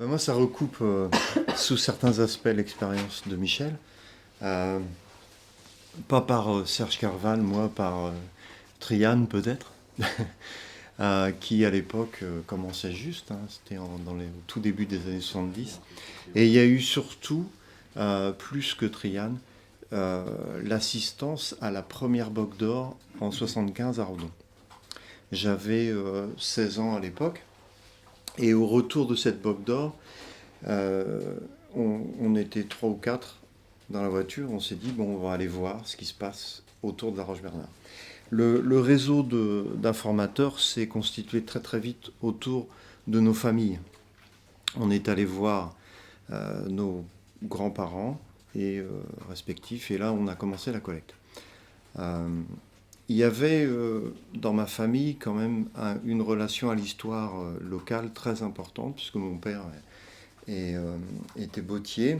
Moi, ça recoupe sous certains aspects l'expérience de Michel. Euh, Pas par Serge Carval, moi par Trian peut-être, qui à l'époque commençait juste, hein, c'était au tout début des années 70. Et il y a eu surtout, plus que Trian, l'assistance à la première Bogue d'Or en 75 à Redon. J'avais 16 ans à l'époque, et au retour de cette Bogue d'Or, euh, on était trois ou quatre dans la voiture, on s'est dit, bon, on va aller voir ce qui se passe autour de la Roche-Bernard. Le réseau d'informateurs s'est constitué très très vite autour de nos familles. On est allé voir nos grands-parents et respectifs, et là on a commencé la collecte. Euh, il y avait dans ma famille quand même une relation à l'histoire locale très importante, puisque mon père était bottier.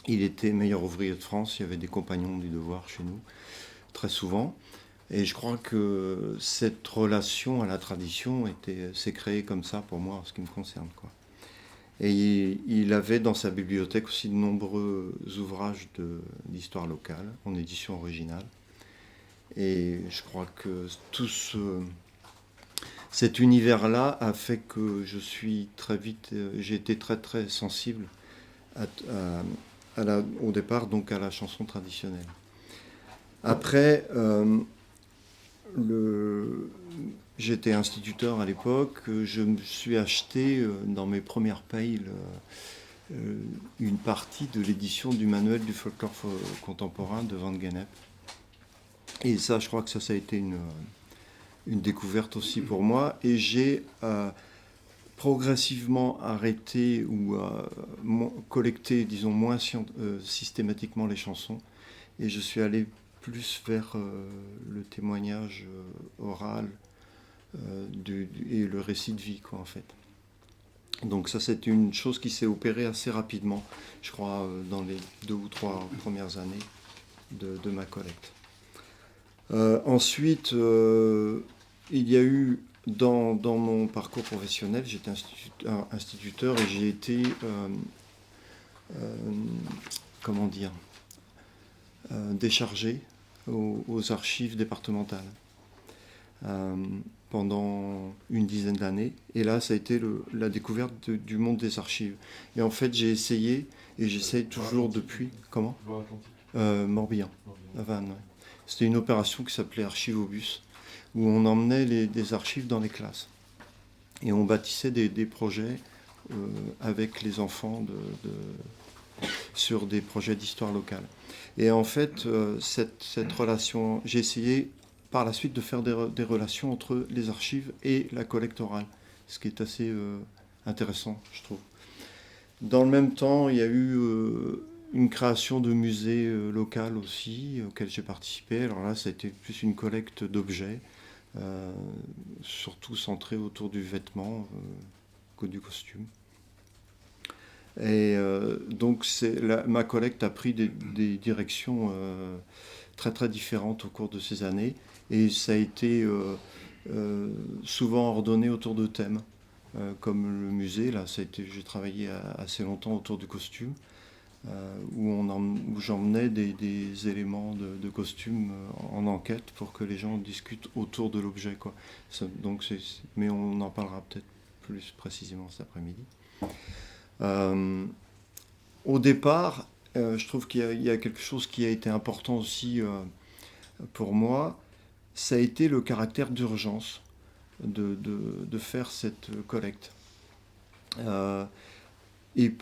Il était meilleur ouvrier de France, il y avait des compagnons du devoir chez nous, très souvent. Et je crois que cette relation à la tradition s'est créée comme ça pour moi, en ce qui me concerne, quoi. Et il avait dans sa bibliothèque aussi de nombreux ouvrages d'histoire locale, en édition originale. Et je crois que cet univers-là a fait que je suis très vite, j'ai été très très sensible à, au départ donc à la chanson traditionnelle. Après, le, j'étais instituteur à l'époque, je me suis acheté dans mes premières payes une partie de l'édition du manuel du folklore contemporain de Van Gennep. Et ça, je crois que ça a été une découverte aussi pour moi. Et j'ai progressivement arrêté ou collecté, disons, moins systématiquement les chansons. Et je suis allé plus vers le témoignage oral et le récit de vie, quoi, en fait. Donc ça, c'est une chose qui s'est opérée assez rapidement, je crois, dans les 2 ou 3 premières années de ma collecte. Ensuite, il y a eu dans mon parcours professionnel, j'étais instituteur et j'ai été, euh, comment dire, déchargé aux archives départementales euh, pendant une dizaine d'années. Et là, ça a été la découverte du monde des archives. Et en fait, j'ai essayé, et j'essaye toujours depuis... Comment Morbihan, à Vannes, ouais. C'était une opération qui s'appelait Archives au bus, où on emmenait des archives dans les classes. Et on bâtissait des projets avec les enfants sur des projets d'histoire locale. Et en fait, cette relation, j'ai essayé par la suite de faire des relations entre les archives et la collecte orale, ce qui est assez intéressant, je trouve. Dans le même temps, il y a eu une création de musée local aussi, auquel j'ai participé. Alors là, ça a été plus une collecte d'objets, euh, surtout centrée autour du vêtement que du costume. Et donc ma collecte a pris des directions très très différentes au cours de ces années. Et ça a été souvent ordonné autour de thèmes, comme le musée. Là, j'ai travaillé assez longtemps autour du costume, où j'emmenais des éléments de costume en enquête pour que les gens discutent autour de l'objet, quoi. Mais on en parlera peut-être plus précisément cet après-midi. Euh, Au départ, je trouve qu'il y a quelque chose qui a été important aussi pour moi, ça a été le caractère d'urgence de faire cette collecte. Euh, et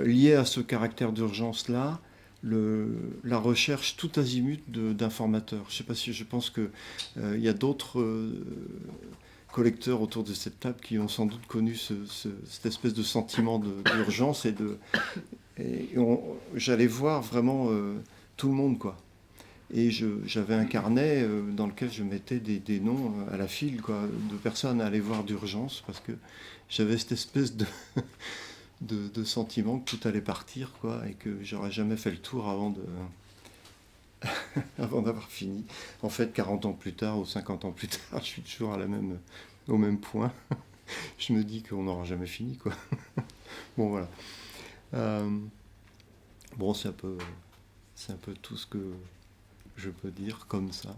lié à ce caractère d'urgence-là, la recherche tout azimut d'informateurs. Je sais pas si je pense que il y a d'autres collecteurs autour de cette table qui ont sans doute connu cette espèce de sentiment d'urgence j'allais voir vraiment tout le monde, quoi. Et j'avais un carnet dans lequel je mettais des noms à la file, quoi, de personnes à aller voir d'urgence, parce que j'avais cette espèce de sentiment que tout allait partir, quoi, et que j'aurais jamais fait le tour avant d'avoir fini. En fait, 40 ans plus tard ou 50 ans plus tard, je suis toujours au même point. Je me dis qu'on n'aura jamais fini, quoi. Bon, voilà. Bon, c'est un peu tout ce que je peux dire comme ça.